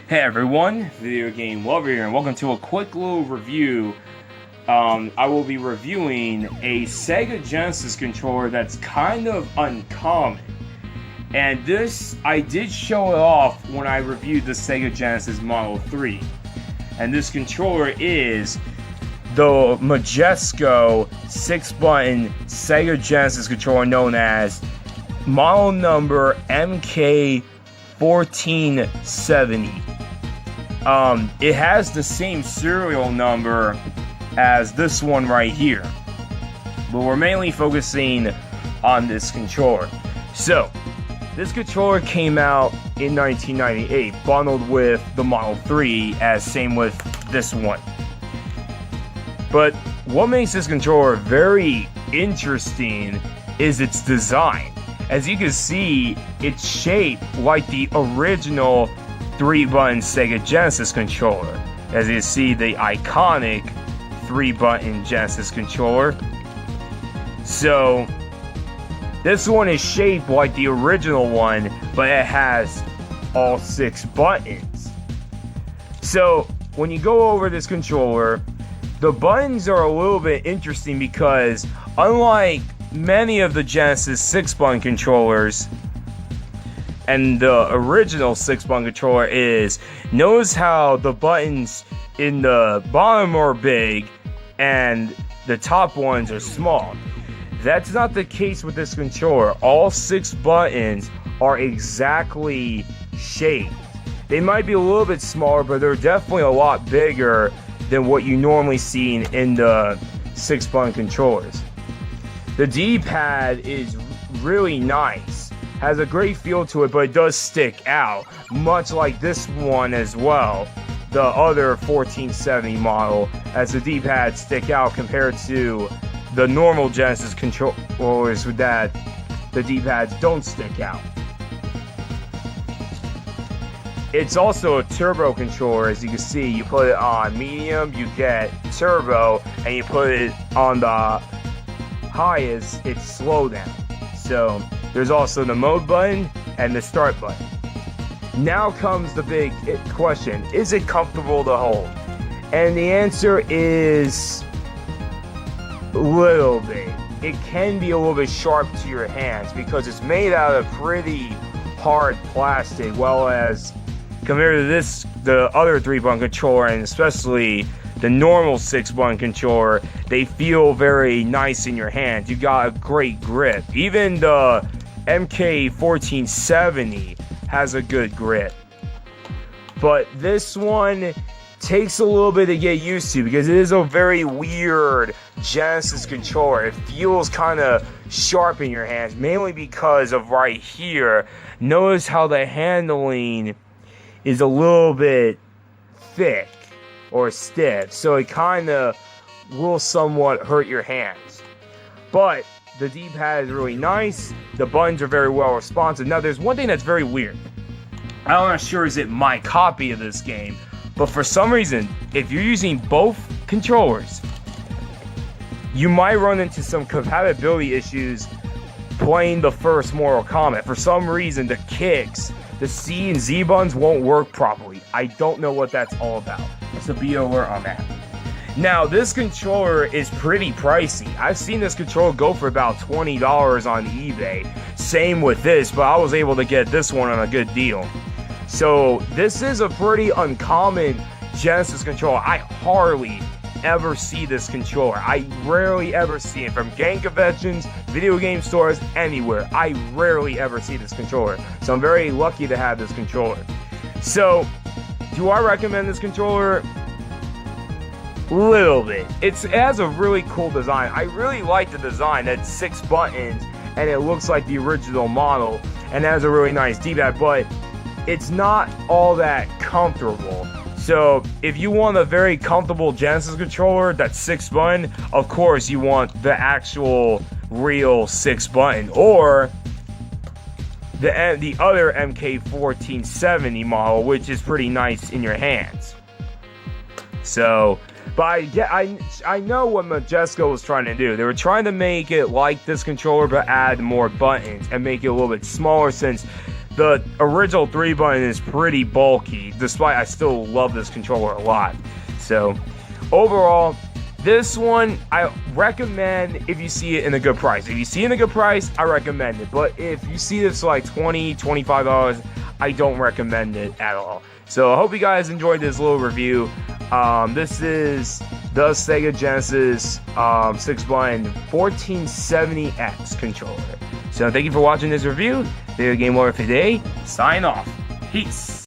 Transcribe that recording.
Hey everyone, Videogamelover here, and welcome to a quick little review. I will be reviewing a Sega Genesis controller that's kind of uncommon. And this, I did show it off when I reviewed the Sega Genesis Model 3. And this controller is the Majesco 6-button Sega Genesis controller known as model number MK1470. It has the same serial number as this one right here, but we're mainly focusing on this controller. So, this controller came out in 1998, bundled with the Model 3, as same with this one. But what makes this controller very interesting is its design. As you can see, it's shaped like the original 3-button Sega Genesis controller. As you see, the iconic 3-button Genesis controller. So, this one is shaped like the original one, but it has all 6 buttons. So, when you go over this controller, the buttons are a little bit interesting because, unlike many of the Genesis 6-button controllers, and the original 6-button controller notice how the buttons in the bottom are big and the top ones are small. That's not the case with this controller. All 6 buttons are exactly shaped. They might be a little bit smaller, but they're definitely a lot bigger than what you normally see in the 6-button controllers. The D-pad is really nice. Has a great feel to it, but it does stick out, much like this one as well, the other 1470 model, as the D-pads stick out compared to the normal Genesis controllers with that the D-pads don't stick out. It's also a turbo controller. As you can see, you put it on medium, you get turbo, and you put it on the highest, it's slow down. So there's also the mode button and the start button. Now comes the big question: is it comfortable to hold? And the answer is a little bit. It can be a little bit sharp to your hands because it's made out of pretty hard plastic, well as compared to the other 3-button controller, and especially the normal 6-button controller, they feel very nice in your hands. You got a great grip. Even the MK1470 has a good grip. But this one takes a little bit to get used to because it is a very weird Genesis controller. It feels kind of sharp in your hands, mainly because of right here. Notice how the handling is a little bit thick or stiff, so it kind of will somewhat hurt your hands. But the D-pad is really nice. The buttons are very well responsive. Now, there's one thing that's very weird. I'm not sure is it my copy of this game, but for some reason, if you're using both controllers, you might run into some compatibility issues playing the first Mortal Kombat. For some reason, the kicks, the C and Z buttons won't work properly. I don't know what that's all about. So be alert on that. Now, this controller is pretty pricey. I've seen this controller go for about $20 on eBay. Same with this, but I was able to get this one on a good deal. So, this is a pretty uncommon Genesis controller. I hardly ever see this controller. I rarely ever see it from game conventions, video game stores, anywhere. I rarely ever see this controller. So, I'm very lucky to have this controller. So, do I recommend this controller? Little bit. It has a really cool design. I really like the design. That's 6 buttons and it looks like the original model and has a really nice D-pad, but it's not all that comfortable. So if you want a very comfortable Genesis controller that's 6 button, of course you want the actual real 6 button, or the other MK1470 model, which is pretty nice in your hands. So, but I know what Majesco was trying to do. They were trying to make it like this controller, but add more buttons and make it a little bit smaller, since the original 3-button is pretty bulky, despite I still love this controller a lot. So, overall, this one, I recommend if you see it in a good price. If you see it in a good price, I recommend it. But if you see this for like $20, $25, I don't recommend it at all. So I hope you guys enjoyed this little review. This is the Sega Genesis 6-button 1470X controller. So thank you for watching this review. Videogamelover58, sign off. Peace.